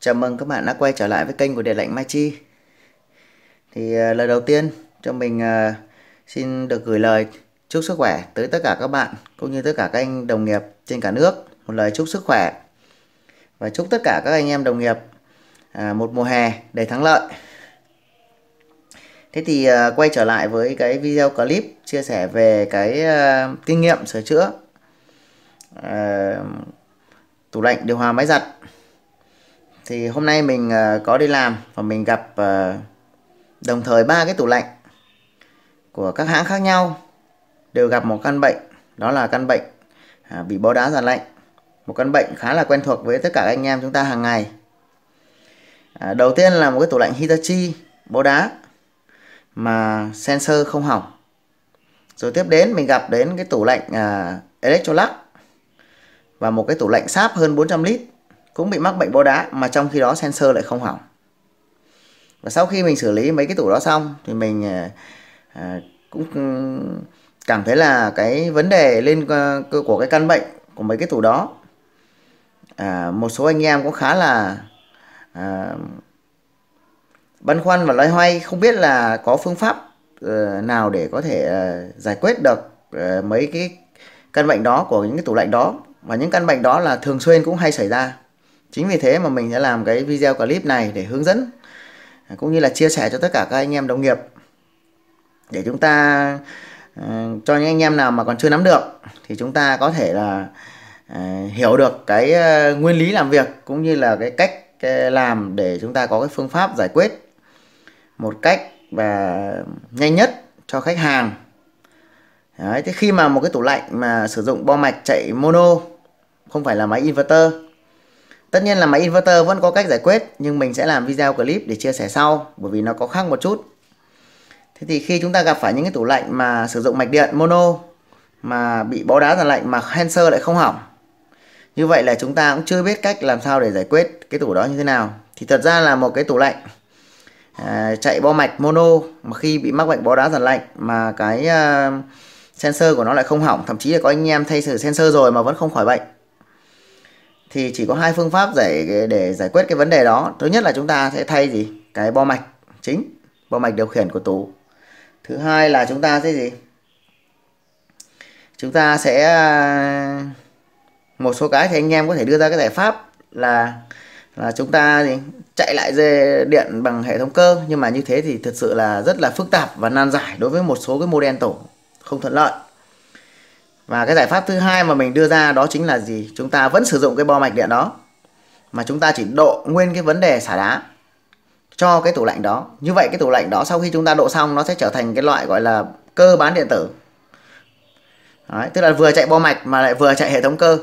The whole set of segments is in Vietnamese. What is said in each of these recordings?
Chào mừng các bạn đã quay trở lại với kênh của Điện lạnh Mai Chi. Lời đầu tiên cho mình xin được gửi lời chúc sức khỏe tới tất cả các bạn cũng như tất cả các anh đồng nghiệp trên cả nước. Một lời chúc sức khỏe và chúc tất cả các anh em đồng nghiệp một mùa hè đầy thắng lợi. Quay trở lại với cái video clip chia sẻ về cái kinh nghiệm sửa chữa tủ lạnh, điều hòa, máy giặt. Thì hôm nay mình có đi làm và mình gặp đồng thời 3 cái tủ lạnh của các hãng khác nhau đều gặp một căn bệnh, đó là căn bệnh bị bó đá giàn lạnh. Một căn bệnh khá là quen thuộc với tất cả anh em chúng ta hàng ngày. Đầu tiên là một cái tủ lạnh Hitachi bó đá mà sensor không hỏng. Rồi tiếp đến mình gặp đến cái tủ lạnh Electrolux và một cái tủ lạnh Sharp hơn 400 lít cũng bị mắc bệnh bó đá mà trong khi đó sensor lại không hỏng. Và sau khi mình xử lý mấy cái tủ đó xong thì mình cũng cảm thấy là cái vấn đề của cái căn bệnh của mấy cái tủ đó, một số anh em cũng khá là băn khoăn và loay hoay không biết là có phương pháp nào để có thể giải quyết được mấy cái căn bệnh đó của những cái tủ lạnh đó. Và những căn bệnh đó là thường xuyên cũng hay xảy ra. Chính vì thế mà mình sẽ làm cái video clip này để hướng dẫn cũng như là chia sẻ cho tất cả các anh em đồng nghiệp, để chúng ta cho những anh em nào mà còn chưa nắm được thì chúng ta có thể là hiểu được cái nguyên lý làm việc cũng như là cái cách làm để chúng ta có cái phương pháp giải quyết một cách và nhanh nhất cho khách hàng. Đấy, thế khi mà một cái tủ lạnh mà sử dụng bo mạch chạy mono, không phải là máy inverter, tất nhiên là máy inverter vẫn có cách giải quyết, nhưng mình sẽ làm video clip để chia sẻ sau bởi vì nó có khác một chút. Thế thì khi chúng ta gặp phải những cái tủ lạnh mà sử dụng mạch điện mono mà bị bó đá giàn lạnh mà sensor lại không hỏng, như vậy là chúng ta cũng chưa biết cách làm sao để giải quyết cái tủ đó như thế nào. Thì thật ra là một cái tủ lạnh chạy bo mạch mono mà khi bị mắc bệnh bó đá giàn lạnh mà cái sensor của nó lại không hỏng, thậm chí là có anh em thay sửa sensor rồi mà vẫn không khỏi bệnh, thì chỉ có hai phương pháp để giải quyết cái vấn đề đó. Thứ nhất là chúng ta sẽ thay cái bo mạch chính, bo mạch điều khiển của tủ. Thứ hai là chúng ta sẽ chúng ta sẽ một số cái thì anh em có thể đưa ra cái giải pháp là chúng ta chạy lại dây điện bằng hệ thống cơ, nhưng mà như thế thì thực sự là rất là phức tạp và nan giải đối với một số cái model tủ không thuận lợi. Và cái giải pháp thứ hai mà mình đưa ra đó chính là chúng ta vẫn sử dụng cái bo mạch điện đó mà chúng ta chỉ độ nguyên cái vấn đề xả đá cho cái tủ lạnh đó. Như vậy cái tủ lạnh đó sau khi chúng ta độ xong nó sẽ trở thành cái loại gọi là cơ bán điện tử. Đấy, tức là vừa chạy bo mạch mà lại vừa chạy hệ thống cơ.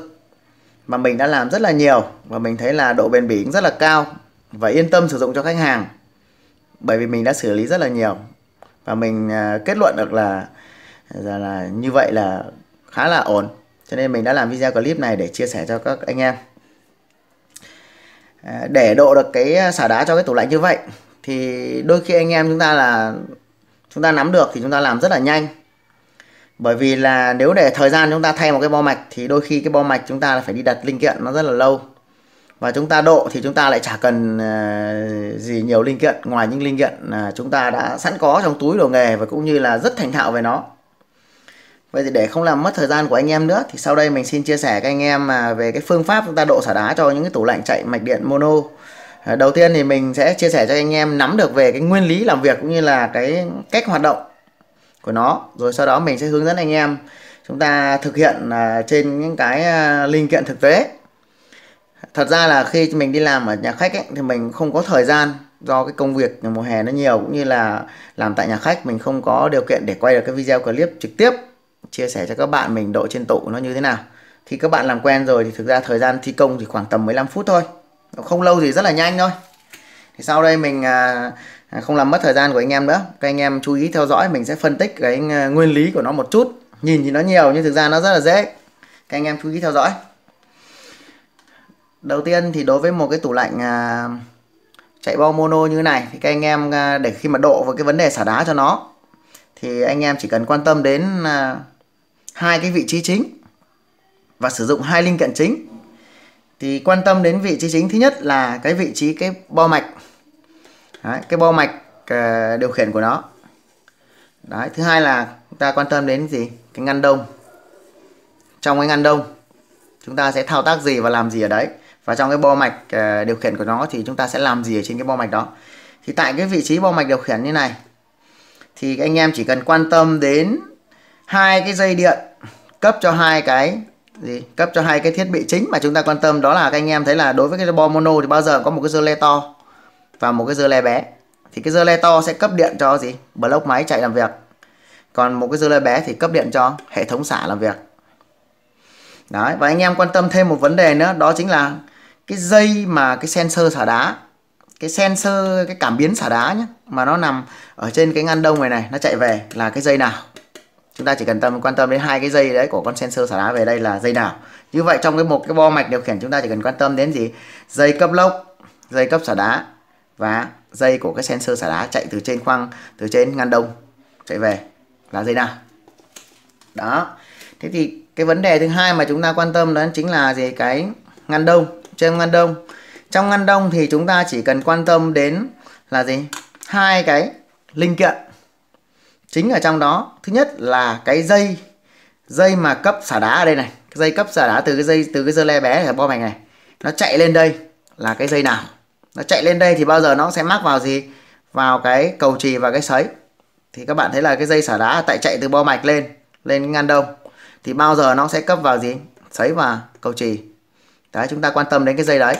Mà mình đã làm rất là nhiều và mình thấy là độ bền bỉ rất là cao và yên tâm sử dụng cho khách hàng, bởi vì mình đã xử lý rất là nhiều và mình kết luận được là như vậy là khá là ổn. Cho nên mình đã làm video clip này để chia sẻ cho các anh em. Để độ được cái xả đá cho cái tủ lạnh như vậy thì đôi khi anh em chúng ta nắm được thì chúng ta làm rất là nhanh. Bởi vì là nếu để thời gian chúng ta thay một cái bo mạch thì đôi khi cái bo mạch chúng ta phải đi đặt linh kiện nó rất là lâu. Và chúng ta độ thì chúng ta lại chả cần nhiều linh kiện ngoài những linh kiện chúng ta đã sẵn có trong túi đồ nghề và cũng như là rất thành thạo về nó. Vậy thì để không làm mất thời gian của anh em nữa thì sau đây mình xin chia sẻ các anh em về cái phương pháp chúng ta độ xả đá cho những cái tủ lạnh chạy mạch điện mono. Đầu tiên thì mình sẽ chia sẻ cho anh em nắm được về cái nguyên lý làm việc cũng như là cái cách hoạt động của nó. Rồi sau đó mình sẽ hướng dẫn anh em chúng ta thực hiện trên những cái linh kiện thực tế. Thật ra là khi mình đi làm ở nhà khách ấy, thì mình không có thời gian, do cái công việc mùa hè nó nhiều cũng như là làm tại nhà khách, mình không có điều kiện để quay được cái video clip trực tiếp chia sẻ cho các bạn mình độ trên tủ nó như thế nào. Khi các bạn làm quen rồi thì thực ra thời gian thi công chỉ khoảng tầm 15 phút thôi, không lâu gì, rất là nhanh thôi. Thì sau đây mình không làm mất thời gian của anh em nữa, các anh em chú ý theo dõi, mình sẽ phân tích cái nguyên lý của nó một chút. Nhìn thì nó nhiều nhưng thực ra nó rất là dễ, các anh em chú ý theo dõi. Đầu tiên thì đối với một cái tủ lạnh chạy bo mono như này thì các anh em để khi mà độ vào cái vấn đề xả đá cho nó thì anh em chỉ cần quan tâm đến hai cái vị trí chính và sử dụng hai linh kiện chính. Thì quan tâm đến vị trí chính, thứ nhất là cái vị trí cái bo mạch. Đấy, cái bo mạch điều khiển của nó. Đấy, thứ hai là chúng ta quan tâm đến gì? Cái ngăn đông. Trong cái ngăn đông chúng ta sẽ thao tác gì và làm gì ở đấy, và trong cái bo mạch điều khiển của nó thì chúng ta sẽ làm gì ở trên cái bo mạch đó. Thì tại cái vị trí bo mạch điều khiển như này thì anh em chỉ cần quan tâm đến hai cái dây điện cấp cho hai cái cấp cho hai cái thiết bị chính mà chúng ta quan tâm. Đó là các anh em thấy là đối với cái bo mono thì bao giờ có một cái dơ le to và một cái dơ le bé. Thì cái dơ le to sẽ cấp điện cho block máy chạy làm việc, còn một cái dơ le bé thì cấp điện cho hệ thống xả làm việc. Đấy, và anh em quan tâm thêm một vấn đề nữa, đó chính là cái dây mà cái sensor xả đá, cái sensor, cái cảm biến xả đá nhé, mà nó nằm ở trên cái ngăn đông này nó chạy về là cái dây nào. Chúng ta chỉ cần quan tâm đến hai cái dây đấy của con sensor xả đá về đây là dây nào. Như vậy trong một cái bo mạch điều khiển chúng ta chỉ cần quan tâm đến gì? Dây cấp lốc, dây cấp xả đá và dây của cái sensor xả đá chạy từ trên khoang, từ trên ngăn đông chạy về là dây nào. Đó. Thế thì cái vấn đề thứ hai mà chúng ta quan tâm đó chính là gì? Cái ngăn đông. Trên ngăn đông, trong ngăn đông thì chúng ta chỉ cần quan tâm đến là gì? Hai cái linh kiện chính ở trong đó. Thứ nhất là cái dây mà cấp xả đá ở đây này, cái dây cấp xả đá từ cái dơ le bé ở bo mạch này, nó chạy lên đây là cái dây nào. Nó chạy lên đây thì bao giờ nó sẽ mắc vào gì? Vào cái cầu chì và cái sấy. Thì các bạn thấy là cái dây xả đá tại chạy từ bo mạch lên ngăn đông thì bao giờ nó sẽ cấp vào gì? Sấy và cầu chì. Đấy, chúng ta quan tâm đến cái dây đấy.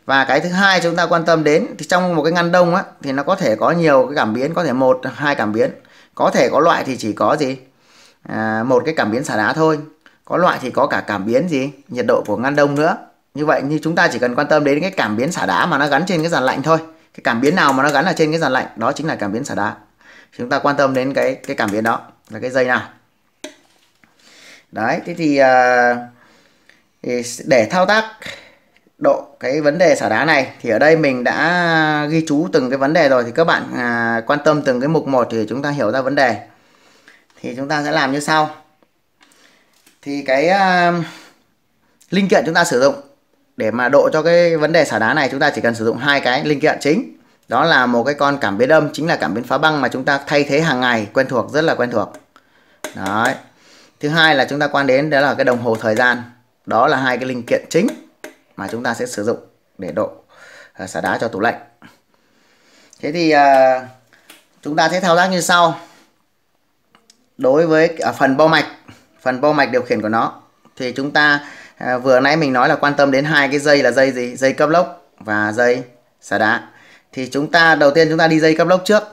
Và cái thứ hai chúng ta quan tâm đến thì trong một cái ngăn đông á thì nó có thể có nhiều cái cảm biến, có thể 1, 2 cảm biến. Có thể có loại thì chỉ có gì? Một cái cảm biến xả đá thôi. Có loại thì có cả cảm biến gì? Nhiệt độ của ngăn đông nữa. Như vậy như chúng ta chỉ cần quan tâm đến cái cảm biến xả đá mà nó gắn trên cái dàn lạnh thôi. Cái cảm biến nào mà nó gắn ở trên cái dàn lạnh, đó chính là cảm biến xả đá. Chúng ta quan tâm đến cái cảm biến đó là cái dây nào. Đấy, thế thì để thao tác độ cái vấn đề xả đá này thì ở đây mình đã ghi chú từng cái vấn đề rồi, thì các bạn quan tâm từng cái mục một thì chúng ta hiểu ra vấn đề. Thì chúng ta sẽ làm như sau. Thì cái linh kiện chúng ta sử dụng để mà độ cho cái vấn đề xả đá này, chúng ta chỉ cần sử dụng hai cái linh kiện chính. Đó là một cái con cảm biến âm, chính là cảm biến phá băng mà chúng ta thay thế hàng ngày, quen thuộc, rất là quen thuộc. Đấy. Thứ hai là chúng ta quan đến đó là cái đồng hồ thời gian. Đó là hai cái linh kiện chính mà chúng ta sẽ sử dụng để độ xả đá cho tủ lạnh. Thế thì chúng ta sẽ thao tác như sau. Đối với phần bo mạch điều khiển của nó thì chúng ta vừa nãy mình nói là quan tâm đến hai cái dây là dây gì? Dây cấp lốc và dây xả đá. Thì chúng ta đầu tiên chúng ta đi dây cấp lốc trước.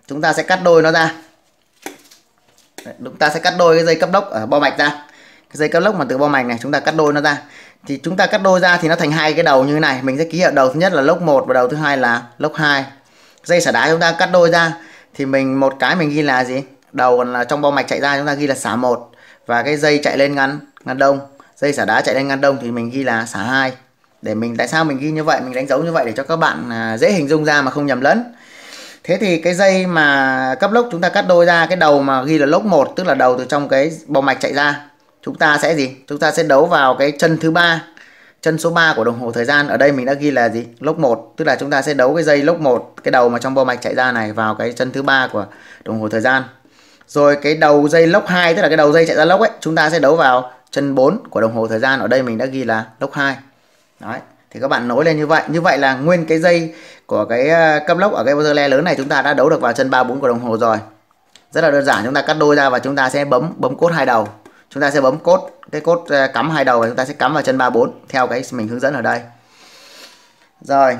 Chúng ta sẽ cắt đôi nó ra. Chúng ta sẽ cắt đôi cái dây cấp lốc ở bo mạch ra. Cái dây cấp lốc mà từ bo mạch này chúng ta cắt đôi nó ra. Thì chúng ta cắt đôi ra thì nó thành hai cái đầu như thế này. Mình sẽ ký hiệu đầu thứ nhất là lốc 1 và đầu thứ hai là lốc 2. Dây xả đá chúng ta cắt đôi ra thì mình một cái mình ghi là gì? Đầu còn là trong bo mạch chạy ra chúng ta ghi là xả 1, và cái dây chạy lên ngăn đông, dây xả đá chạy lên ngăn đông thì mình ghi là xả 2. Để mình, tại sao mình ghi như vậy, mình đánh dấu như vậy để cho các bạn dễ hình dung ra mà không nhầm lẫn. Thế thì cái dây mà cấp lốc chúng ta cắt đôi ra, cái đầu mà ghi là lốc 1 tức là đầu từ trong cái bo mạch chạy ra, chúng ta sẽ gì? Chúng ta sẽ đấu vào cái chân thứ ba, chân số 3 của đồng hồ thời gian. Ở đây mình đã ghi là gì? Lốc 1, tức là chúng ta sẽ đấu cái dây lốc 1, cái đầu mà trong bo mạch chạy ra này vào cái chân thứ 3 của đồng hồ thời gian. Rồi cái đầu dây lốc 2 tức là cái đầu dây chạy ra lốc ấy, chúng ta sẽ đấu vào chân 4 của đồng hồ thời gian. Ở đây mình đã ghi là lốc 2. Đấy, thì các bạn nối lên như vậy. Như vậy là nguyên cái dây của cái cấp lốc ở cái dơ le lớn này chúng ta đã đấu được vào chân 3, 4 của đồng hồ rồi. Rất là đơn giản, chúng ta cắt đôi ra và chúng ta sẽ bấm cốt hai đầu. Chúng ta sẽ bấm cái cốt cắm hai đầu và chúng ta sẽ cắm vào chân 3, 4 theo cái mình hướng dẫn ở đây. Rồi,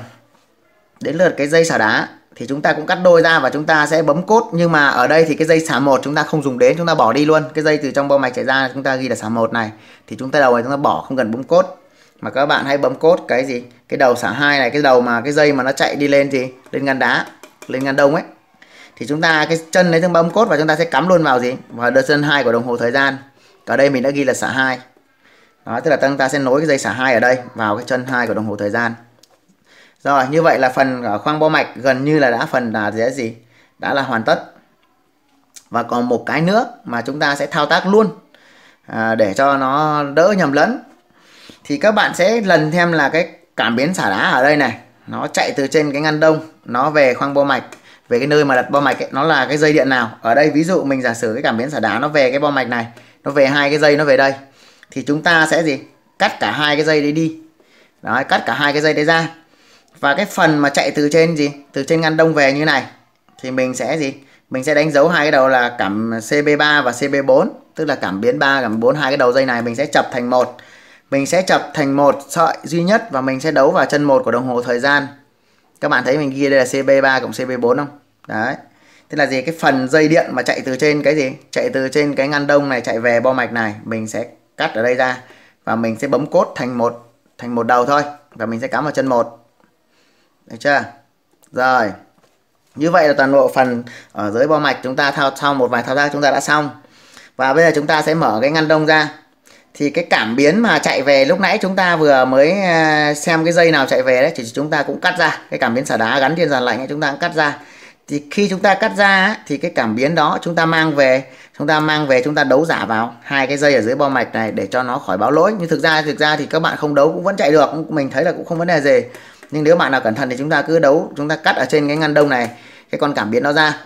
đến lượt cái dây xả đá thì chúng ta cũng cắt đôi ra và chúng ta sẽ bấm cốt, nhưng mà ở đây thì cái dây xả 1 chúng ta không dùng đến, chúng ta bỏ đi luôn. Cái dây từ trong bo mạch chạy ra chúng ta ghi là xả 1 này thì chúng ta đầu này chúng ta bỏ, không cần bấm cốt. Mà các bạn hãy bấm cốt cái gì? Cái đầu xả 2 này, cái đầu mà cái dây mà nó chạy đi lên gì? Lên ngăn đá, lên ngăn đông ấy. Thì chúng ta cái chân đấy chúng bấm cốt và chúng ta sẽ cắm luôn vào gì? Vào đợt chân 2 của đồng hồ thời gian. Ở đây mình đã ghi là xả 2. Đó, tức là chúng ta sẽ nối cái dây xả 2 ở đây vào cái chân 2 của đồng hồ thời gian. Rồi, như vậy là phần ở khoang bo mạch gần như là gì? Đã là hoàn tất. Và còn một cái nữa mà chúng ta sẽ thao tác luôn để cho nó đỡ nhầm lẫn. thì các bạn sẽ lần thêm là cái cảm biến xả đá ở đây này, nó chạy từ trên cái ngăn đông nó về khoang bo mạch, về cái nơi mà đặt bo mạch ấy, nó là cái dây điện nào. Ở đây ví dụ mình giả sử cái cảm biến xả đá nó về cái bo mạch này, nó về hai cái dây nó về đây, thì chúng ta sẽ gì, cắt cả hai cái dây đấy đi. Đấy, cắt cả hai cái dây đấy ra. Và cái phần mà chạy từ trên gì, từ trên ngăn đông về như này thì mình sẽ gì, mình sẽ đánh dấu hai cái đầu là cảm CB3 và CB4, tức là cảm biến 3 cảm biến 4, hai cái đầu dây này mình sẽ chập thành một. Mình sẽ chập thành một sợi duy nhất và mình sẽ đấu vào chân 1 của đồng hồ thời gian. Các bạn thấy mình ghi đây là CB3 cộng CB4 không? Đấy. Thế là gì, cái phần dây điện mà chạy từ trên cái gì, chạy từ trên cái ngăn đông này chạy về bo mạch này, mình sẽ cắt ở đây ra và mình sẽ bấm cốt thành một đầu thôi và mình sẽ cắm vào chân 1. Được chưa? Rồi. Như vậy là toàn bộ phần ở dưới bo mạch chúng ta sau một vài thao tác chúng ta đã xong. Và bây giờ chúng ta sẽ mở cái ngăn đông ra. Thì cái cảm biến mà chạy về lúc nãy chúng ta vừa mới xem cái dây nào chạy về đấy, thì chúng ta cũng cắt ra. Cái cảm biến xả đá gắn trên dàn lạnh ấy, chúng ta cũng cắt ra. Thì khi chúng ta cắt ra thì cái cảm biến đó chúng ta mang về, chúng ta đấu giả vào hai cái dây ở dưới bo mạch này để cho nó khỏi báo lỗi. Nhưng thực ra thì các bạn không đấu cũng vẫn chạy được, mình thấy là cũng không vấn đề gì. Nhưng nếu bạn nào cẩn thận thì chúng ta cứ đấu, chúng ta cắt ở trên cái ngăn đông này cái con cảm biến nó ra,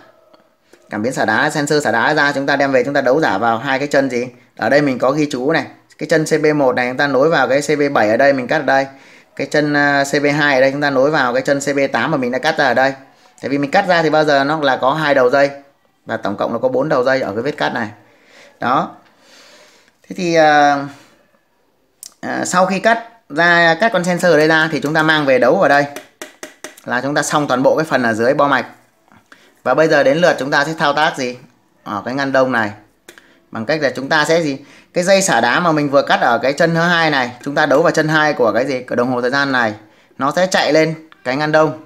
cảm biến xả đá, sensor xả đá ra, chúng ta đem về chúng ta đấu giả vào hai cái chân gì. Ở đây mình có ghi chú này, cái chân CB1 này chúng ta nối vào cái CB7 ở đây, mình cắt ở đây. Cái chân CB2 ở đây chúng ta nối vào cái chân CB8 mà mình đã cắt ra ở đây. Tại vì mình cắt ra thì bao giờ nó là có hai đầu dây và tổng cộng là có 4 đầu dây ở cái vết cắt này. Đó. Thế thì sau khi cắt con sensor ở đây ra thì chúng ta mang về đấu vào đây là chúng ta xong toàn bộ cái phần ở dưới bo mạch. Và bây giờ đến lượt chúng ta sẽ thao tác gì ở cái ngăn đông này bằng cách là chúng ta sẽ gì, cái dây xả đá mà mình vừa cắt ở cái chân thứ hai này, chúng ta đấu vào chân 2 của cái gì, của đồng hồ thời gian này, nó sẽ chạy lên cái ngăn đông.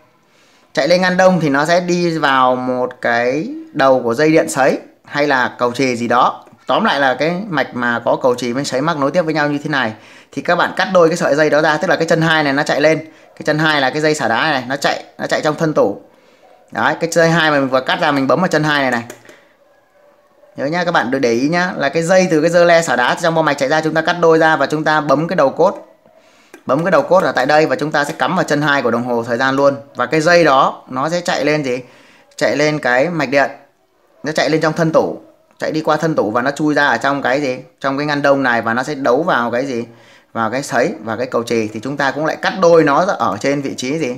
Chạy lên ngăn đông thì nó sẽ đi vào một cái đầu của dây điện sấy hay là cầu chì gì đó. Tóm lại là cái mạch mà có cầu chì với sấy mắc nối tiếp với nhau như thế này. Thì các bạn cắt đôi cái sợi dây đó ra, tức là cái chân 2 này nó chạy lên, cái chân 2 là cái dây xả đá này, nó chạy trong thân tủ. Đấy, cái dây 2 mà mình vừa cắt ra mình bấm vào chân 2 này này. Nhớ nhá, các bạn được để ý nhá, là cái dây từ cái dơ le xả đá trong bo mạch chạy ra, chúng ta cắt đôi ra và chúng ta bấm cái đầu cốt. Bấm cái đầu cốt ở tại đây và chúng ta sẽ cắm vào chân 2 của đồng hồ thời gian luôn. Và cái dây đó nó sẽ chạy lên gì? Chạy lên cái mạch điện. Nó chạy lên trong thân tủ, chạy đi qua thân tủ và nó chui ra ở trong cái gì? Trong cái ngăn đông này và nó sẽ đấu vào cái gì? Vào cái sấy và cái cầu chì. Thì chúng ta cũng lại cắt đôi nó ở trên vị trí gì?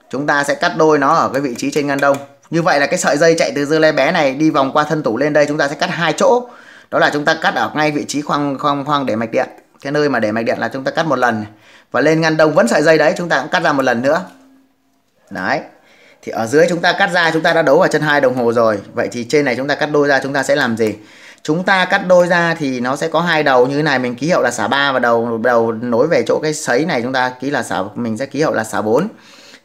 Chúng ta sẽ cắt đôi nó ở cái vị trí trên ngăn đông. Như vậy là cái sợi dây chạy từ dơ le bé này đi vòng qua thân tủ lên đây, chúng ta sẽ cắt hai chỗ. Đó là chúng ta cắt ở ngay vị trí khoang để mạch điện. Cái nơi mà để mạch điện là chúng ta cắt một lần. Và lên ngăn đông vẫn sợi dây đấy, chúng ta cũng cắt ra một lần nữa. Đấy. Thì ở dưới chúng ta cắt ra, chúng ta đã đấu vào chân 2 đồng hồ rồi. Vậy thì trên này chúng ta cắt đôi ra, chúng ta sẽ làm gì? Chúng ta cắt đôi ra thì nó sẽ có hai đầu như thế này, mình ký hiệu là xả 3 và đầu nối về chỗ cái sấy này chúng ta ký là mình sẽ ký hiệu là xả 4.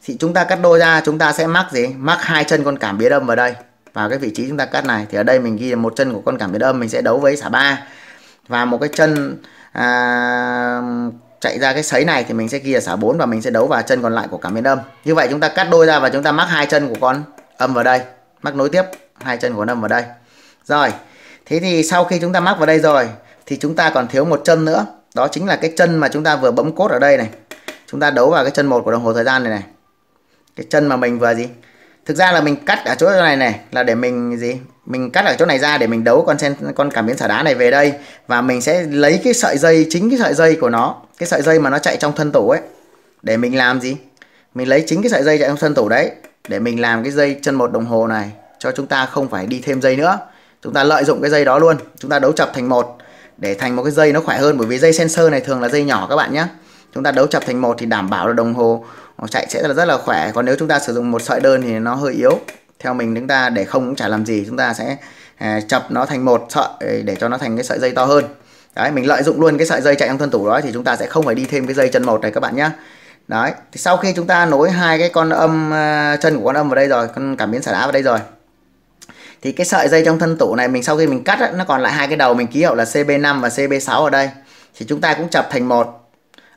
Thì chúng ta cắt đôi ra, chúng ta sẽ mắc gì? Mắc hai chân con cảm biến âm vào đây, vào cái vị trí chúng ta cắt này. Thì ở đây mình ghi là một chân của con cảm biến âm mình sẽ đấu với xả 3 và một cái chân chạy ra cái sấy này thì mình sẽ ghi là xả 4 và mình sẽ đấu vào chân còn lại của cảm biến âm. Như vậy chúng ta cắt đôi ra và chúng ta mắc hai chân của con âm vào đây, mắc nối tiếp hai chân của con âm vào đây. Rồi, thế thì sau khi chúng ta mắc vào đây rồi thì chúng ta còn thiếu một chân nữa, đó chính là cái chân mà chúng ta vừa bấm cốt ở đây này. Chúng ta đấu vào cái chân 1 của đồng hồ thời gian này này. Cái chân mà mình vừa gì? Thực ra là mình cắt ở chỗ này này là để mình gì? Mình cắt ở chỗ này ra để mình đấu con cảm biến xả đá này về đây và mình sẽ lấy cái sợi dây, chính cái sợi dây của nó, cái sợi dây mà nó chạy trong thân tủ ấy, để mình làm gì? Mình lấy chính cái sợi dây chạy trong thân tủ đấy để mình làm cái dây chân 1 đồng hồ này cho chúng ta không phải đi thêm dây nữa. Chúng ta lợi dụng cái dây đó luôn, chúng ta đấu chập thành một để thành một cái dây nó khỏe hơn, bởi vì dây sensor này thường là dây nhỏ các bạn nhé. Chúng ta đấu chập thành một thì đảm bảo là đồng hồ chạy sẽ rất là khỏe. Còn nếu chúng ta sử dụng một sợi đơn thì nó hơi yếu. Theo mình chúng ta để không cũng chả làm gì, chúng ta sẽ chập nó thành một sợi để cho nó thành cái sợi dây to hơn. Đấy, mình lợi dụng luôn cái sợi dây chạy trong thân tủ đó thì chúng ta sẽ không phải đi thêm cái dây chân 1 này các bạn nhé. Đấy, thì sau khi chúng ta nối hai cái con âm, chân của con âm vào đây rồi, con cảm biến xả đá vào đây rồi, thì cái sợi dây trong thân tủ này mình sau khi mình cắt nó còn lại hai cái đầu mình ký hiệu là CB5 và CB6 ở đây, thì chúng ta cũng chập thành một.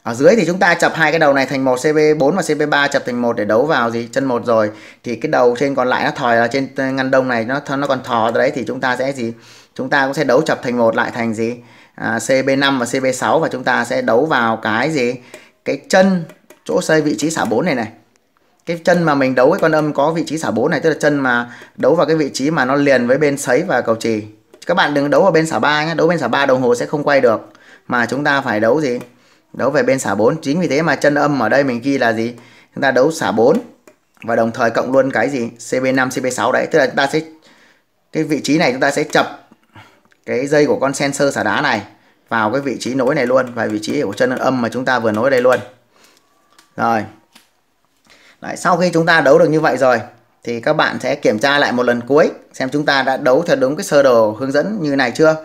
Ở dưới thì chúng ta chập hai cái đầu này thành một, CB4 và CB3 chập thành một để đấu vào gì? Chân 1 rồi. Thì cái đầu trên còn lại nó thòi là trên ngăn đông này nó còn thò ra đấy thì chúng ta sẽ gì? Chúng ta cũng sẽ đấu chập thành một lại thành gì? CB5 và CB6 và chúng ta sẽ đấu vào cái gì? Cái chân chỗ xoay vị trí xả 4 này này. Cái chân mà mình đấu cái con âm có vị trí xả 4 này, tức là chân mà đấu vào cái vị trí mà nó liền với bên sấy và cầu chì. Các bạn đừng đấu vào bên xả 3 nhé, đấu bên xả 3 đồng hồ sẽ không quay được, mà chúng ta phải đấu gì? Đấu về bên xả 4. Chính vì thế mà chân âm ở đây mình ghi là gì? Chúng ta đấu xả 4 và đồng thời cộng luôn cái gì? CB5, CB6 đấy, tức là chúng ta sẽ cái vị trí này chúng ta sẽ chập cái dây của con sensor xả đá này vào cái vị trí nối này luôn, và vị trí của chân âm mà chúng ta vừa nối đây luôn. Rồi. Đấy, sau khi chúng ta đấu được như vậy rồi thì các bạn sẽ kiểm tra lại một lần cuối xem chúng ta đã đấu theo đúng cái sơ đồ hướng dẫn như này chưa.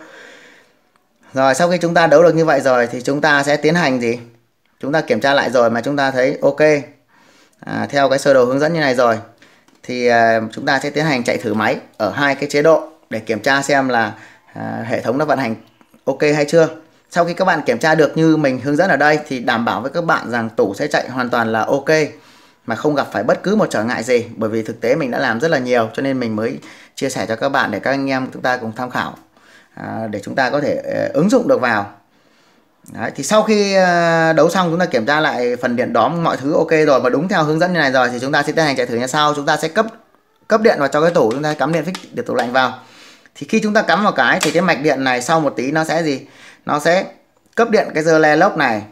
Rồi sau khi chúng ta đấu được như vậy rồi thì chúng ta sẽ tiến hành gì? Chúng ta kiểm tra lại rồi mà chúng ta thấy ok, theo cái sơ đồ hướng dẫn như này rồi thì chúng ta sẽ tiến hành chạy thử máy ở hai cái chế độ để kiểm tra xem là hệ thống nó vận hành ok hay chưa. Sau khi các bạn kiểm tra được như mình hướng dẫn ở đây thì đảm bảo với các bạn rằng tủ sẽ chạy hoàn toàn là ok mà không gặp phải bất cứ một trở ngại gì, bởi vì thực tế mình đã làm rất là nhiều cho nên mình mới chia sẻ cho các bạn để các anh em chúng ta cùng tham khảo, để chúng ta có thể ứng dụng được vào. Đấy, thì sau khi đấu xong chúng ta kiểm tra lại phần điện đóm mọi thứ ok rồi và đúng theo hướng dẫn như này rồi thì chúng ta sẽ tiến hành chạy thử như sau. Chúng ta sẽ cấp điện vào cho cái tủ, chúng ta cắm điện fix điện tủ lạnh vào. Thì khi chúng ta cắm vào cái thì cái mạch điện này sau một tí nó sẽ gì? Nó sẽ cấp điện cái dơ le lốc này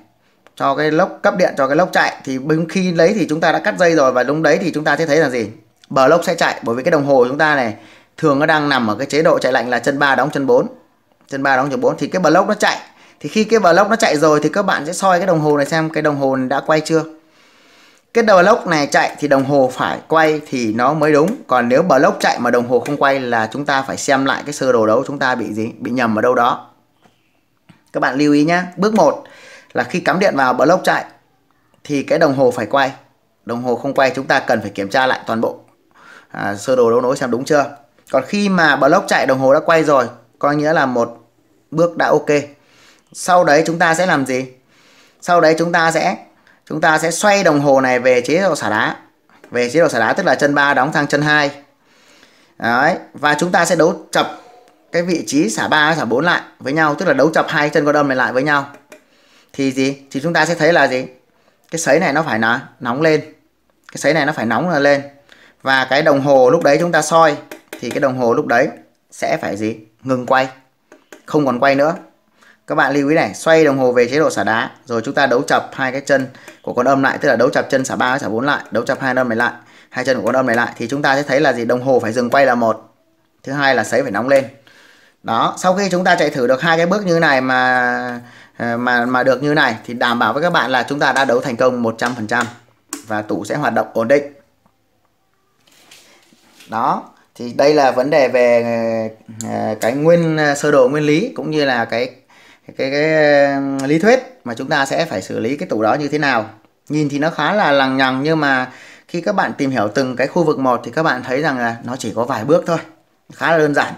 cho cái lốc, cấp điện cho cái lốc chạy. Thì khi lấy thì chúng ta đã cắt dây rồi và lúc đấy thì chúng ta sẽ thấy là gì? Bờ lốc sẽ chạy, bởi vì cái đồng hồ của chúng ta này thường nó đang nằm ở cái chế độ chạy lạnh là chân 3 đóng chân 4. Chân 3 đóng chân 4 thì cái bờ lốc nó chạy. Thì khi cái bờ lốc nó chạy rồi thì các bạn sẽ soi cái đồng hồ này xem cái đồng hồ này đã quay chưa. Cái bờ lốc này chạy thì đồng hồ phải quay thì nó mới đúng. Còn nếu bờ lốc chạy mà đồng hồ không quay là chúng ta phải xem lại cái sơ đồ đấu chúng ta bị gì? Bị nhầm ở đâu đó. Các bạn lưu ý nhé. Bước 1 là khi cắm điện vào bờ lốc chạy thì cái đồng hồ phải quay. Đồng hồ không quay chúng ta cần phải kiểm tra lại toàn bộ sơ đồ đấu nối xem đúng chưa. Còn khi mà bờ lốc chạy đồng hồ đã quay rồi, coi nghĩa là một bước đã ok. Sau đấy chúng ta sẽ làm gì? Sau đấy chúng ta sẽ xoay đồng hồ này về chế độ xả đá. Về chế độ xả đá tức là chân 3 đóng sang chân 2. Đấy, và chúng ta sẽ đấu chập cái vị trí xả 3 và xả 4 lại với nhau, tức là đấu chập hai chân con âm này lại với nhau. Thì gì? Thì chúng ta sẽ thấy là gì? Cái sấy này nó phải là nóng lên. Cái sấy này nó phải nóng lên. Và cái đồng hồ lúc đấy chúng ta soi thì cái đồng hồ lúc đấy sẽ phải gì? Ngừng quay. Không còn quay nữa. Các bạn lưu ý này, xoay đồng hồ về chế độ xả đá rồi chúng ta đấu chập hai cái chân của con âm lại, tức là đấu chập chân xả 3 và xả 4 lại, đấu chập hai âm này lại, hai chân của con âm này lại thì chúng ta sẽ thấy là gì? Đồng hồ phải dừng quay là một. Thứ hai là sấy phải nóng lên. Đó, sau khi chúng ta chạy thử được hai cái bước như này mà được như này thì đảm bảo với các bạn là chúng ta đã đấu thành công 100% và tủ sẽ hoạt động ổn định. Đó, thì đây là vấn đề về cái sơ đồ nguyên lý cũng như là cái lý thuyết mà chúng ta sẽ phải xử lý cái tủ đó như thế nào. Nhìn thì nó khá là lằng nhằng nhưng mà khi các bạn tìm hiểu từng cái khu vực một thì các bạn thấy rằng là nó chỉ có vài bước thôi, khá là đơn giản.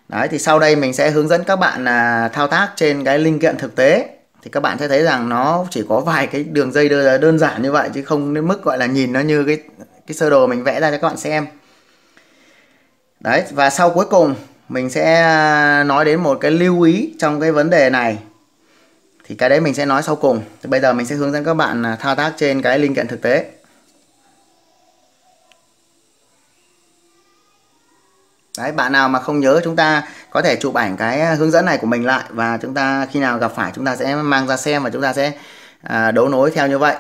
Đấy, thì sau đây mình sẽ hướng dẫn các bạn thao tác trên cái linh kiện thực tế thì các bạn sẽ thấy rằng nó chỉ có vài cái đường dây đơn giản như vậy chứ không đến mức gọi là nhìn nó như cái sơ đồ mình vẽ ra cho các bạn xem. Đấy, và sau cuối cùng mình sẽ nói đến một cái lưu ý trong cái vấn đề này. Thì cái đấy mình sẽ nói sau cùng. Thì bây giờ mình sẽ hướng dẫn các bạn thao tác trên cái linh kiện thực tế. Đấy, bạn nào mà không nhớ chúng ta có thể chụp ảnh cái hướng dẫn này của mình lại và chúng ta khi nào gặp phải chúng ta sẽ mang ra xem và chúng ta sẽ đấu nối theo như vậy.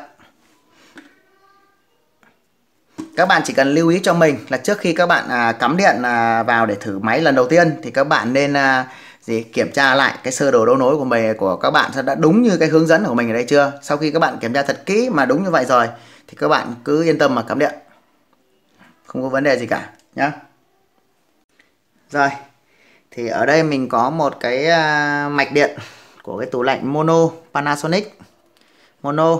Các bạn chỉ cần lưu ý cho mình là trước khi các bạn cắm điện vào để thử máy lần đầu tiên thì các bạn nên kiểm tra lại cái sơ đồ đấu nối của mình, của các bạn đã đúng như cái hướng dẫn của mình ở đây chưa. Sau khi các bạn kiểm tra thật kỹ mà đúng như vậy rồi thì các bạn cứ yên tâm mà cắm điện, không có vấn đề gì cả nhá. Rồi, thì ở đây mình có một cái mạch điện của cái tủ lạnh Mono, Panasonic Mono.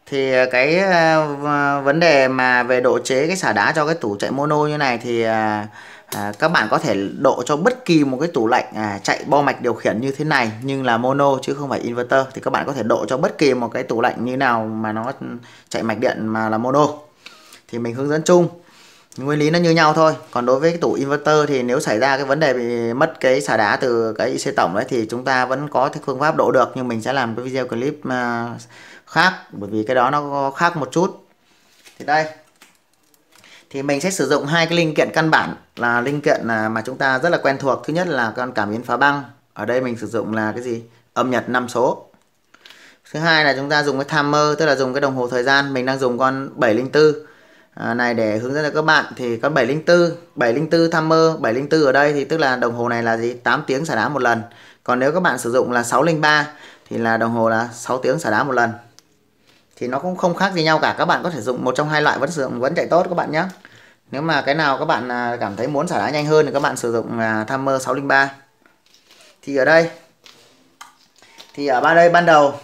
Thì cái vấn đề mà về độ chế cái xả đá cho cái tủ chạy Mono như này thì các bạn có thể độ cho bất kỳ một cái tủ lạnh chạy bo mạch điều khiển như thế này nhưng là Mono chứ không phải inverter, thì các bạn có thể độ cho bất kỳ một cái tủ lạnh như nào mà nó chạy mạch điện mà là Mono. Thì mình hướng dẫn chung. Nguyên lý nó như nhau thôi. Còn đối với cái tủ inverter thì nếu xảy ra cái vấn đề bị mất cái xả đá từ cái IC tổng đấy thì chúng ta vẫn có cái phương pháp độ được, nhưng mình sẽ làm cái video clip khác, bởi vì cái đó nó khác một chút. Thì đây thì mình sẽ sử dụng hai cái linh kiện căn bản, là linh kiện mà chúng ta rất là quen thuộc. Thứ nhất là con cảm biến phá băng, ở đây mình sử dụng là cái gì, âm nhật 5 số. Thứ hai là chúng ta dùng cái timer, tức là dùng cái đồng hồ thời gian. Mình đang dùng con 704 này để hướng dẫn cho các bạn. Thì con 704 timer 704 ở đây thì tức là đồng hồ này là gì, 8 tiếng xả đá một lần. Còn nếu các bạn sử dụng là 603 thì là đồng hồ là 6 tiếng xả đá một lần. Thì nó cũng không khác gì nhau cả. Các bạn có thể dùng một trong hai loại vẫn chạy tốt các bạn nhé. Nếu mà cái nào các bạn cảm thấy muốn xả đá nhanh hơn thì các bạn sử dụng timer 603. Thì ở đây thì ở đây ban đầu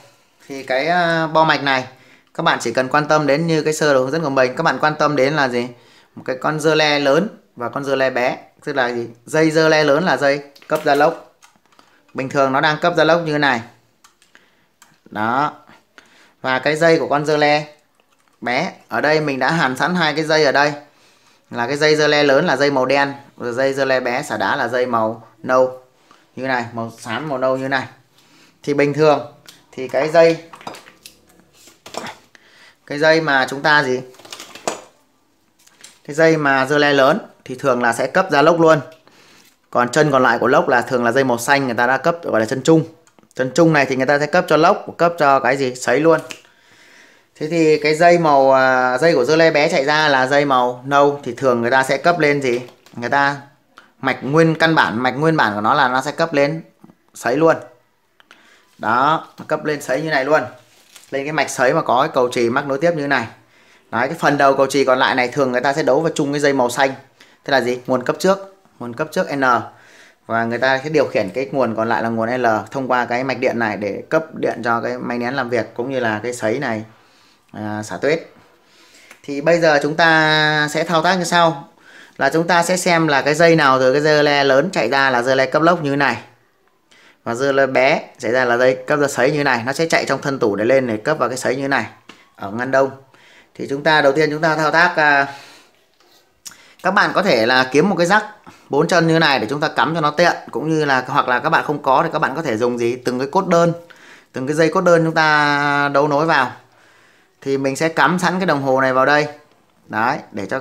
thì cái bo mạch này các bạn chỉ cần quan tâm đến như cái sơ đồ hướng dẫn của mình. Các bạn quan tâm đến là gì, một cái con dơ le lớn và con dơ le bé. Tức là gì, dây dơ le lớn là dây cấp ra lốc, bình thường nó đang cấp ra lốc như thế này đó. Và cái dây của con dơ le bé, ở đây mình đã hàn sẵn hai cái dây ở đây, là cái dây dơ le lớn là dây màu đen, rồi dây dơ le bé xả đá là dây màu nâu như này, màu xám màu nâu như này. Thì bình thường thì cái dây mà chúng ta gì, cái dây mà dơ le lớn thì thường là sẽ cấp ra lốc luôn. Còn chân còn lại của lốc là thường là dây màu xanh, người ta đã cấp gọi là chân trung. Chân trung này thì người ta sẽ cấp cho lốc, cấp cho cái gì, sấy luôn. Thế thì cái dây màu dây của dơ le bé chạy ra là dây màu nâu thì thường người ta sẽ cấp lên gì, người ta mạch nguyên bản của nó là nó sẽ cấp lên sấy luôn đó, cấp lên sấy như này luôn, lên cái mạch sấy mà có cái cầu chì mắc nối tiếp như thế này. Đấy, cái phần đầu cầu chì còn lại này thường người ta sẽ đấu vào chung cái dây màu xanh, tức là gì, nguồn cấp trước N, và người ta sẽ điều khiển cái nguồn còn lại là nguồn L thông qua cái mạch điện này để cấp điện cho cái máy nén làm việc cũng như là cái sấy này xả tuyết. Thì bây giờ chúng ta sẽ thao tác như sau, là chúng ta sẽ xem là cái dây nào từ cái dơ le lớn chạy ra là dơ le cấp lốc như thế này, và dơ le bé chạy ra là dây cấp ra sấy như thế này. Nó sẽ chạy trong thân tủ để lên để cấp vào cái sấy như thế này ở ngăn đông. Thì chúng ta đầu tiên chúng ta thao tác, các bạn có thể là kiếm một cái rắc 4 chân như thế này để chúng ta cắm cho nó tiện, cũng như là hoặc là các bạn không có thì các bạn có thể dùng gì, từng cái cốt đơn, từng cái dây cốt đơn chúng ta đấu nối vào. Thì mình sẽ cắm sẵn cái đồng hồ này vào đây đấy, để cho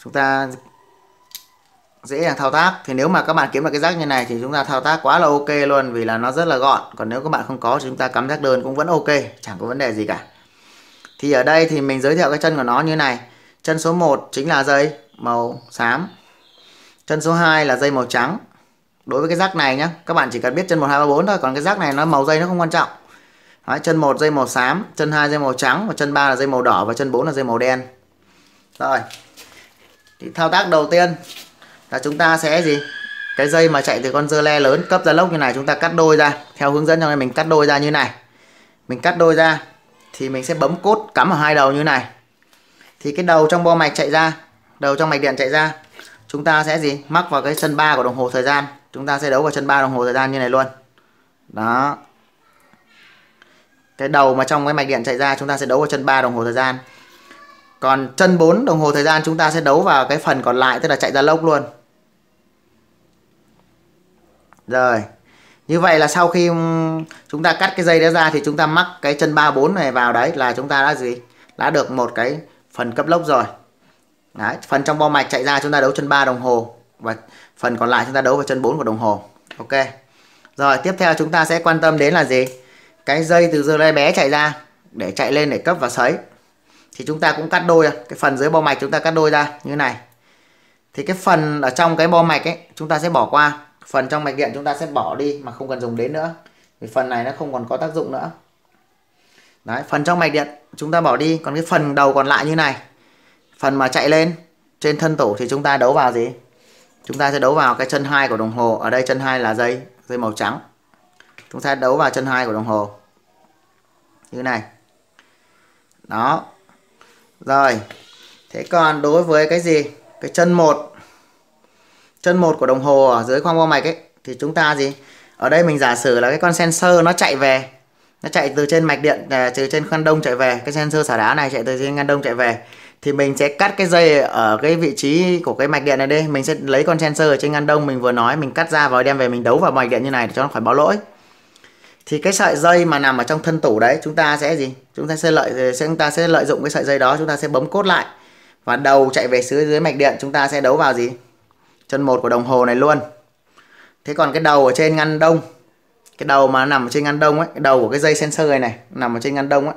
chúng ta dễ dàng thao tác. Thì nếu mà các bạn kiếm được cái rắc như này thì chúng ta thao tác quá là ok luôn, vì là nó rất là gọn. Còn nếu các bạn không có thì chúng ta cắm rắc đơn cũng vẫn ok, chẳng có vấn đề gì cả. Thì ở đây thì mình giới thiệu cái chân của nó như này. Chân số 1 chính là dây màu xám, chân số 2 là dây màu trắng. Đối với cái rắc này nhá, các bạn chỉ cần biết chân 1 2 3 4 thôi, còn cái rắc này nó màu dây nó không quan trọng. Đấy, chân 1 dây màu xám, chân 2 dây màu trắng, và chân 3 là dây màu đỏ, và chân 4 là dây màu đen. Rồi. Thì thao tác đầu tiên là chúng ta sẽ gì? Cái dây mà chạy từ con dơ le lớn cấp ra lốc như này chúng ta cắt đôi ra. Theo hướng dẫn trong này mình cắt đôi ra như này. Mình cắt đôi ra thì mình sẽ bấm cốt cắm ở hai đầu như này. Thì cái đầu trong bo mạch chạy ra, đầu trong mạch điện chạy ra, chúng ta sẽ gì? Mắc vào cái chân 3 của đồng hồ thời gian. Chúng ta sẽ đấu vào chân 3 đồng hồ thời gian như này luôn. Đó. Cái đầu mà trong cái mạch điện chạy ra chúng ta sẽ đấu vào chân 3 đồng hồ thời gian. Còn chân 4 đồng hồ thời gian chúng ta sẽ đấu vào cái phần còn lại, tức là chạy ra lốc luôn. Rồi. Như vậy là sau khi chúng ta cắt cái dây đó ra thì chúng ta mắc cái chân 3 4 này vào đấy là chúng ta đã gì? Đã được một cái phần cấp lốc rồi. Đấy, phần trong bo mạch chạy ra chúng ta đấu chân 3 đồng hồ, và phần còn lại chúng ta đấu vào chân 4 của đồng hồ. Ok. Rồi, tiếp theo chúng ta sẽ quan tâm đến là gì? Cái dây từ dơ le bé chạy ra để chạy lên để cấp vào sấy. Thì chúng ta cũng cắt đôi ra. Cái phần dưới bo mạch chúng ta cắt đôi ra như thế này. Thì cái phần ở trong cái bo mạch ấy chúng ta sẽ bỏ qua. Phần trong mạch điện chúng ta sẽ bỏ đi mà không cần dùng đến nữa. Vì phần này nó không còn có tác dụng nữa. Đấy, phần trong mạch điện chúng ta bỏ đi. Còn cái phần đầu còn lại như này, phần mà chạy lên trên thân tủ thì chúng ta đấu vào gì? Chúng ta sẽ đấu vào cái chân 2 của đồng hồ. Ở đây chân 2 là dây màu trắng. Chúng ta đấu vào chân 2 của đồng hồ như này. Đó. Rồi. Thế còn đối với cái gì? Cái chân 1. Chân 1 của đồng hồ ở dưới khoang bo mạch ấy thì chúng ta gì? Ở đây mình giả sử là cái con sensor nó chạy về. Nó chạy từ trên mạch điện, từ trên ngăn đông chạy về. Cái sensor xả đá này chạy từ trên ngăn đông chạy về. thì mình sẽ cắt cái dây ở cái vị trí của cái mạch điện này đây. Mình sẽ lấy con sensor ở trên ngăn đông mình vừa nói, mình cắt ra và đem về mình đấu vào mạch điện như này để cho nó khỏi báo lỗi. Thì cái sợi dây mà nằm ở trong thân tủ đấy, chúng ta sẽ gì? Chúng ta sẽ lợi dụng cái sợi dây đó, chúng ta sẽ bấm cốt lại và đầu chạy về dưới mạch điện, chúng ta sẽ đấu vào gì? Chân 1 của đồng hồ này luôn. Thế còn cái đầu ở trên ngăn đông, cái đầu mà nằm ở trên ngăn đông ấy, cái đầu của cái dây sensor này nằm ở trên ngăn đông ấy,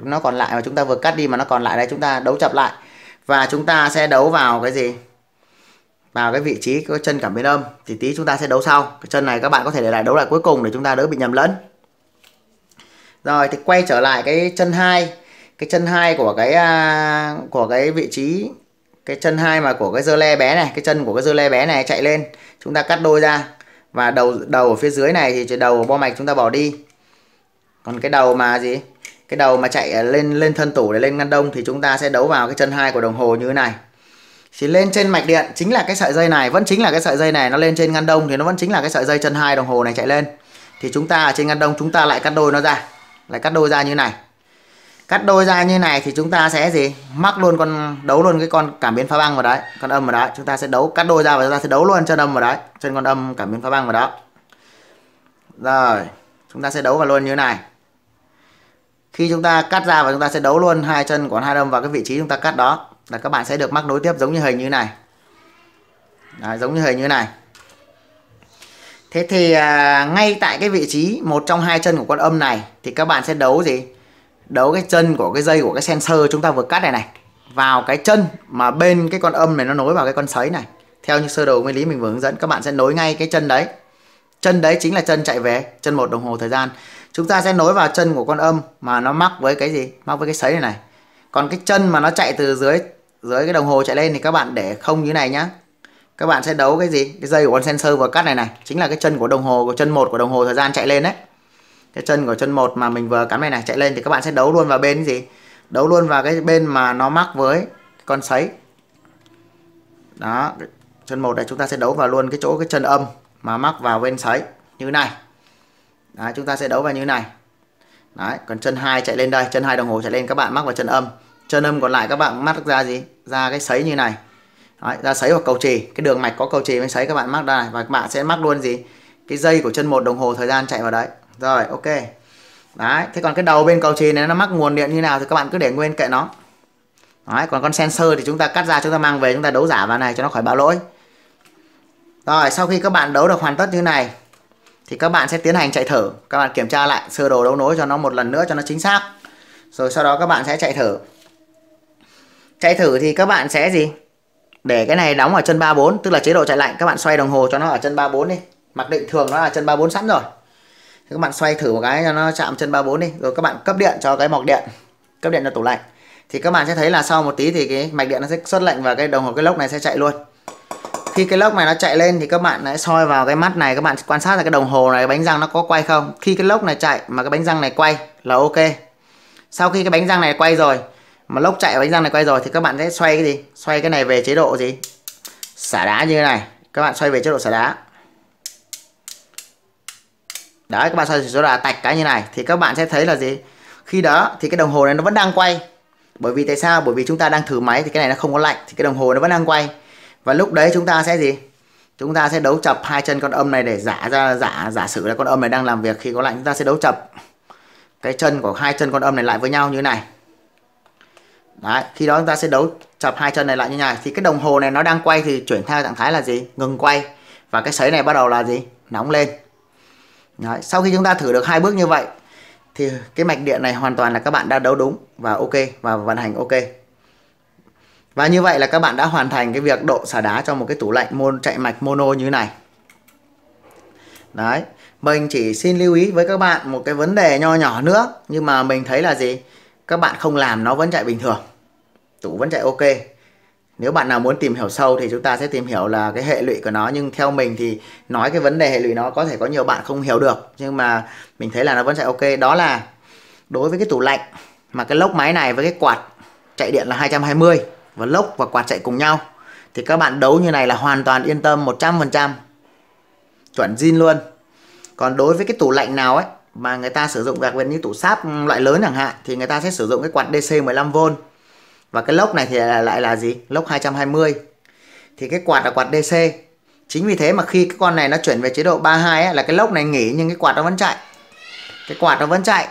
nó còn lại mà chúng ta vừa cắt đi mà nó còn lại đây, chúng ta đấu chập lại và chúng ta sẽ đấu vào cái gì? Vào cái vị trí cái chân cảm biến âm. Thì tí chúng ta sẽ đấu sau. Cái chân này các bạn có thể để lại đấu lại cuối cùng để chúng ta đỡ bị nhầm lẫn. Rồi thì quay trở lại cái chân 2. Cái chân 2 của cái vị trí, cái chân 2 mà của cái dơ le bé này, cái chân của cái dơ le bé này chạy lên, chúng ta cắt đôi ra. Và đầu ở phía dưới này thì đầu bo mạch chúng ta bỏ đi. Còn cái đầu mà gì? Cái đầu mà chạy lên thân tủ để lên ngăn đông thì chúng ta sẽ đấu vào cái chân 2 của đồng hồ như thế này. Thì lên trên mạch điện chính là cái sợi dây này, vẫn chính là cái sợi dây này, nó lên trên ngăn đông thì nó vẫn chính là cái sợi dây chân 2 đồng hồ này chạy lên. Thì chúng ta ở trên ngăn đông chúng ta lại cắt đôi nó ra, lại cắt đôi ra như này. Cắt đôi ra như này thì chúng ta sẽ gì? Mắc luôn đấu luôn cái con cảm biến phá băng vào đấy, con âm vào đấy. Chúng ta sẽ cắt đôi ra và chúng ta sẽ đấu luôn chân âm vào đấy, chân con âm cảm biến phá băng vào đó. Rồi, chúng ta sẽ đấu vào luôn như thế này. Khi chúng ta cắt ra và chúng ta sẽ đấu luôn hai chân của hai âm vào cái vị trí chúng ta cắt đó, là các bạn sẽ được mắc nối tiếp giống như hình như này. Đấy, giống như hình như này. Thế thì ngay tại cái vị trí một trong hai chân của con âm này thì các bạn sẽ đấu gì? Đấu cái chân của cái dây của cái sensor chúng ta vừa cắt này vào cái chân mà bên cái con âm này nó nối vào cái con sấy này. Theo như sơ đồ nguyên lý mình vừa hướng dẫn, các bạn sẽ nối ngay cái chân đấy. Chân đấy chính là chân chạy về, chân 1 đồng hồ thời gian. Chúng ta sẽ nối vào chân của con âm mà nó mắc với cái gì? Mắc với cái sấy này. Còn cái chân mà nó chạy từ dưới cái đồng hồ chạy lên thì các bạn để không như thế này nhá. Các bạn sẽ đấu cái gì? Cái dây của con sensor vừa cắt này chính là cái chân của đồng hồ, của chân 1 của đồng hồ thời gian chạy lên đấy. Cái chân của chân 1 mà mình vừa cắm này chạy lên thì các bạn sẽ đấu luôn vào bên cái gì? Đấu luôn vào cái bên mà nó mắc với con sấy. Đó, chân 1 này chúng ta sẽ đấu vào luôn cái chỗ cái chân âm mà mắc vào bên sấy như thế này. Đấy, chúng ta sẽ đấu vào như thế này. Đấy, còn chân 2 chạy lên đây, chân 2 đồng hồ chạy lên các bạn mắc vào chân âm. Chân âm còn lại các bạn mắc ra gì? Ra cái sấy như này. Đấy, ra sấy hoặc cầu trì, cái đường mạch có cầu trì với sấy các bạn mắc ra này và các bạn sẽ mắc luôn gì? Cái dây của chân 1 đồng hồ thời gian chạy vào đấy. Rồi, ok. Đấy, thế còn cái đầu bên cầu trì này nó mắc nguồn điện như nào thì các bạn cứ để nguyên kệ nó. Đấy, còn con sensor thì chúng ta cắt ra, chúng ta mang về, chúng ta đấu giả vào này cho nó khỏi báo lỗi. Rồi, sau khi các bạn đấu được hoàn tất như này thì các bạn sẽ tiến hành chạy thử. Các bạn kiểm tra lại sơ đồ đấu nối cho nó một lần nữa cho nó chính xác. Rồi sau đó các bạn sẽ chạy thử. Chạy thử thì các bạn sẽ gì? Để cái này đóng ở chân 34, tức là chế độ chạy lạnh. Các bạn xoay đồng hồ cho nó ở chân 34 đi. Mặc định thường nó là chân 34 sẵn rồi. Thì các bạn xoay thử một cái cho nó chạm chân 34 đi. Rồi các bạn cấp điện cho cái mọc điện, cấp điện cho tủ lạnh. Thì các bạn sẽ thấy là sau một tí thì cái mạch điện nó sẽ xuất lệnh và cái đồng hồ, cái lốc này sẽ chạy luôn. Khi cái lốc này nó chạy lên thì các bạn hãy soi vào cái mắt này, các bạn quan sát là cái đồng hồ này, cái bánh răng nó có quay không. Khi cái lốc này chạy mà cái bánh răng này quay là ok. Sau khi cái bánh răng này quay rồi mà lốc chạy bánh răng này quay rồi thì các bạn sẽ xoay cái gì? Xoay cái này về chế độ gì? Xả đá như thế này. Các bạn xoay về chế độ xả đá. Đấy, các bạn xoay về chế độ tạch cái như này thì các bạn sẽ thấy là gì? Khi đó thì cái đồng hồ này nó vẫn đang quay. Bởi vì tại sao? Bởi vì chúng ta đang thử máy thì cái này nó không có lạnh thì cái đồng hồ nó vẫn đang quay. Và lúc đấy chúng ta sẽ gì? Chúng ta sẽ đấu chập hai chân con âm này để giả sử là con âm này đang làm việc. Khi có lạnh chúng ta sẽ đấu chập cái chân của hai chân con âm này lại với nhau như thế này. Đấy, khi đó chúng ta sẽ đấu chập hai chân này lại như này thì cái đồng hồ này nó đang quay thì chuyển theo trạng thái là gì? Ngừng quay. Và cái sấy này bắt đầu là gì? Nóng lên. Đấy, sau khi chúng ta thử được hai bước như vậy thì cái mạch điện này hoàn toàn là các bạn đã đấu đúng và ok và vận hành ok. Và như vậy là các bạn đã hoàn thành cái việc độ xả đá cho một cái tủ lạnh chạy mạch mono như thế này. Đấy, mình chỉ xin lưu ý với các bạn một cái vấn đề nho nhỏ nữa, nhưng mà mình thấy là gì? Các bạn không làm nó vẫn chạy bình thường. Tủ vẫn chạy ok. Nếu bạn nào muốn tìm hiểu sâu thì chúng ta sẽ tìm hiểu là cái hệ lụy của nó, nhưng theo mình thì nói cái vấn đề hệ lụy nó có thể có nhiều bạn không hiểu được, nhưng mà mình thấy là nó vẫn chạy ok. Đó là đối với cái tủ lạnh mà cái lốc máy này với cái quạt chạy điện là 220 và lốc và quạt chạy cùng nhau thì các bạn đấu như này là hoàn toàn yên tâm 100%, chuẩn zin luôn. Còn đối với cái tủ lạnh nào ấy mà người ta sử dụng đặc biệt như tủ sáp loại lớn chẳng hạn thì người ta sẽ sử dụng cái quạt DC 15V Và cái lốc này thì lại là gì? Lốc 220. Thì cái quạt là quạt DC. Chính vì thế mà khi cái con này nó chuyển về chế độ 32 ấy, là cái lốc này nghỉ nhưng cái quạt nó vẫn chạy. Cái quạt nó vẫn chạy.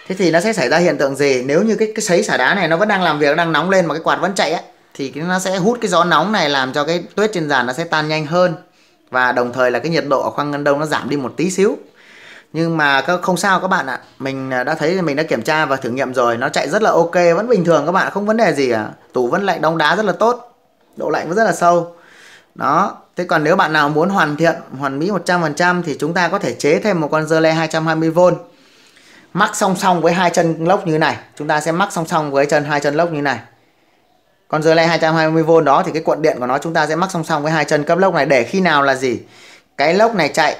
Thế thì nó sẽ xảy ra hiện tượng gì? Nếu như cái sấy xả đá này nó vẫn đang làm việc, nó đang nóng lên mà cái quạt vẫn chạy ấy, thì nó sẽ hút cái gió nóng này làm cho cái tuyết trên giàn nó sẽ tan nhanh hơn. Và đồng thời là cái nhiệt độ ở khoang ngân đông nó giảm đi một tí xíu. Nhưng mà không sao các bạn ạ. Mình đã thấy, mình đã kiểm tra và thử nghiệm rồi, nó chạy rất là ok, vẫn bình thường các bạn, không vấn đề gì cả. Tủ vẫn lạnh đóng đá rất là tốt, độ lạnh vẫn rất là sâu. Đó. Thế còn nếu bạn nào muốn hoàn mỹ 100% thì chúng ta có thể chế thêm một con dơ le 220V mắc song song với hai chân lốc như này. Chúng ta sẽ mắc song song với hai chân lốc như này. Con dơ le 220V đó thì cái cuộn điện của nó chúng ta sẽ mắc song song với hai chân cấp lốc này, để khi nào là gì? Cái lốc này chạy.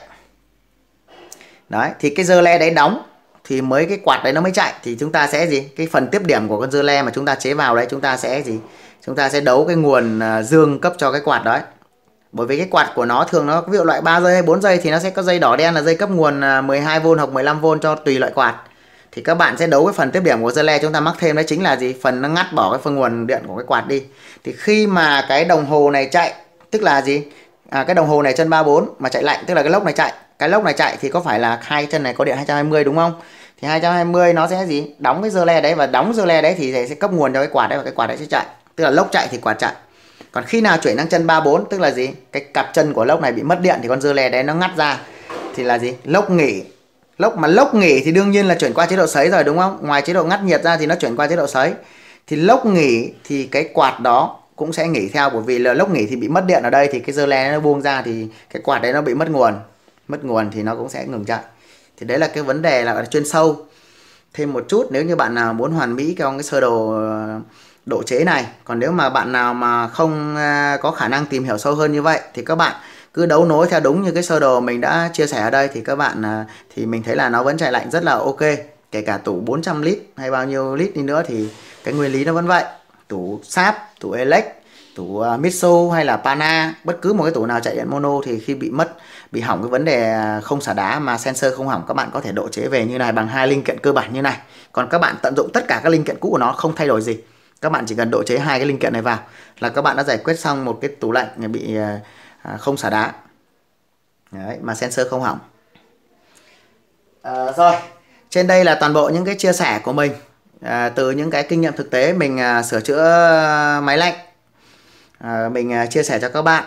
Đấy, thì cái dơ le đấy đóng thì mới cái quạt đấy nó mới chạy, thì chúng ta sẽ gì? Cái phần tiếp điểm của con dơ le mà chúng ta chế vào đấy, chúng ta sẽ gì? Chúng ta sẽ đấu cái nguồn dương cấp cho cái quạt đấy. Bởi vì cái quạt của nó thường nó ví dụ loại 3 giây hay 4 giây thì nó sẽ có dây đỏ đen là dây cấp nguồn 12V hoặc 15V cho tùy loại quạt. Thì các bạn sẽ đấu cái phần tiếp điểm của dơ le chúng ta mắc thêm, đấy chính là gì? Phần nó ngắt bỏ cái phần nguồn điện của cái quạt đi. Thì khi mà cái đồng hồ này chạy, tức là gì? Cái đồng hồ này chân 34 mà chạy lạnh, tức là cái lốc này chạy. Cái lốc này chạy thì có phải là hai chân này có điện 220 đúng không? Thì 220 nó sẽ gì? Đóng cái dơ le đấy, và đóng dơ le đấy thì sẽ cấp nguồn cho cái quạt đấy, và cái quạt đấy sẽ chạy. Tức là lốc chạy thì quạt chạy. Còn khi nào chuyển sang chân 34, tức là gì? Cái cặp chân của lốc này bị mất điện thì con dơ le đấy nó ngắt ra. Thì là gì? Lốc nghỉ. Lốc nghỉ thì đương nhiên là chuyển qua chế độ sấy rồi đúng không? Ngoài chế độ ngắt nhiệt ra thì nó chuyển qua chế độ sấy. Thì lốc nghỉ thì cái quạt đó cũng sẽ nghỉ theo, bởi vì là lốc nghỉ thì bị mất điện ở đây, thì cái dơ le nó buông ra thì cái quạt đấy nó bị mất nguồn. Mất nguồn thì nó cũng sẽ ngừng chạy. Thì đấy là cái vấn đề là chuyên sâu thêm một chút nếu như bạn nào muốn hoàn mỹ trong cái sơ đồ độ chế này. Còn nếu mà bạn nào mà không có khả năng tìm hiểu sâu hơn như vậy thì các bạn cứ đấu nối theo đúng như cái sơ đồ mình đã chia sẻ ở đây, thì các bạn thì mình thấy là nó vẫn chạy lạnh rất là ok. Kể cả tủ 400 lít hay bao nhiêu lít đi nữa thì cái nguyên lý nó vẫn vậy. Tủ Sharp, tủ Elex, tủ Mitsu hay là Pana, bất cứ một cái tủ nào chạy điện mono thì khi bị hỏng cái vấn đề không xả đá mà sensor không hỏng, các bạn có thể độ chế về như này bằng hai linh kiện cơ bản như này. Còn các bạn tận dụng tất cả các linh kiện cũ của nó không thay đổi gì, các bạn chỉ cần độ chế hai cái linh kiện này vào là các bạn đã giải quyết xong một cái tủ lạnh bị không xả đá. Đấy, mà sensor không hỏng. Rồi, trên đây là toàn bộ những cái chia sẻ của mình từ những cái kinh nghiệm thực tế mình sửa chữa máy lạnh. Mình chia sẻ cho các bạn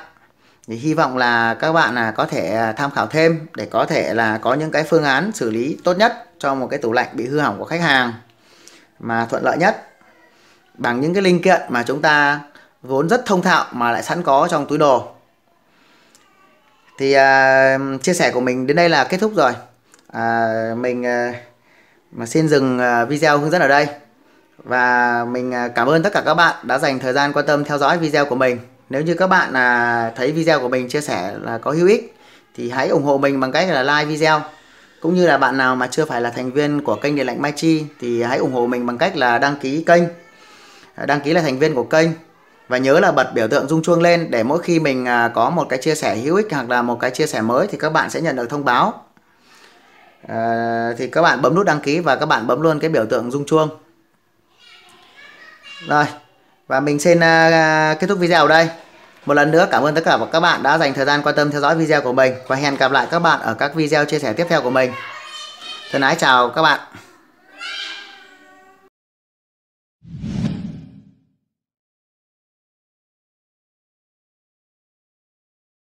thì hy vọng là các bạn có thể tham khảo thêm để có thể là có những cái phương án xử lý tốt nhất cho một cái tủ lạnh bị hư hỏng của khách hàng mà thuận lợi nhất, bằng những cái linh kiện mà chúng ta vốn rất thông thạo mà lại sẵn có trong túi đồ. Thì chia sẻ của mình đến đây là kết thúc rồi. Mình mà xin dừng video hướng dẫn ở đây. Và mình cảm ơn tất cả các bạn đã dành thời gian quan tâm theo dõi video của mình. Nếu như các bạn thấy video của mình chia sẻ là có hữu ích thì hãy ủng hộ mình bằng cách là like video. Cũng như là bạn nào mà chưa phải là thành viên của kênh Điện lạnh Mai Chi thì hãy ủng hộ mình bằng cách là đăng ký kênh, đăng ký là thành viên của kênh, và nhớ là bật biểu tượng rung chuông lên để mỗi khi mình có một cái chia sẻ hữu ích hoặc là một cái chia sẻ mới thì các bạn sẽ nhận được thông báo. Thì các bạn bấm nút đăng ký và các bạn bấm luôn cái biểu tượng rung chuông. Rồi, và mình xin kết thúc video ở đây. Một lần nữa cảm ơn tất cả các bạn đã dành thời gian quan tâm theo dõi video của mình, và hẹn gặp lại các bạn ở các video chia sẻ tiếp theo của mình. Thân ái chào các bạn.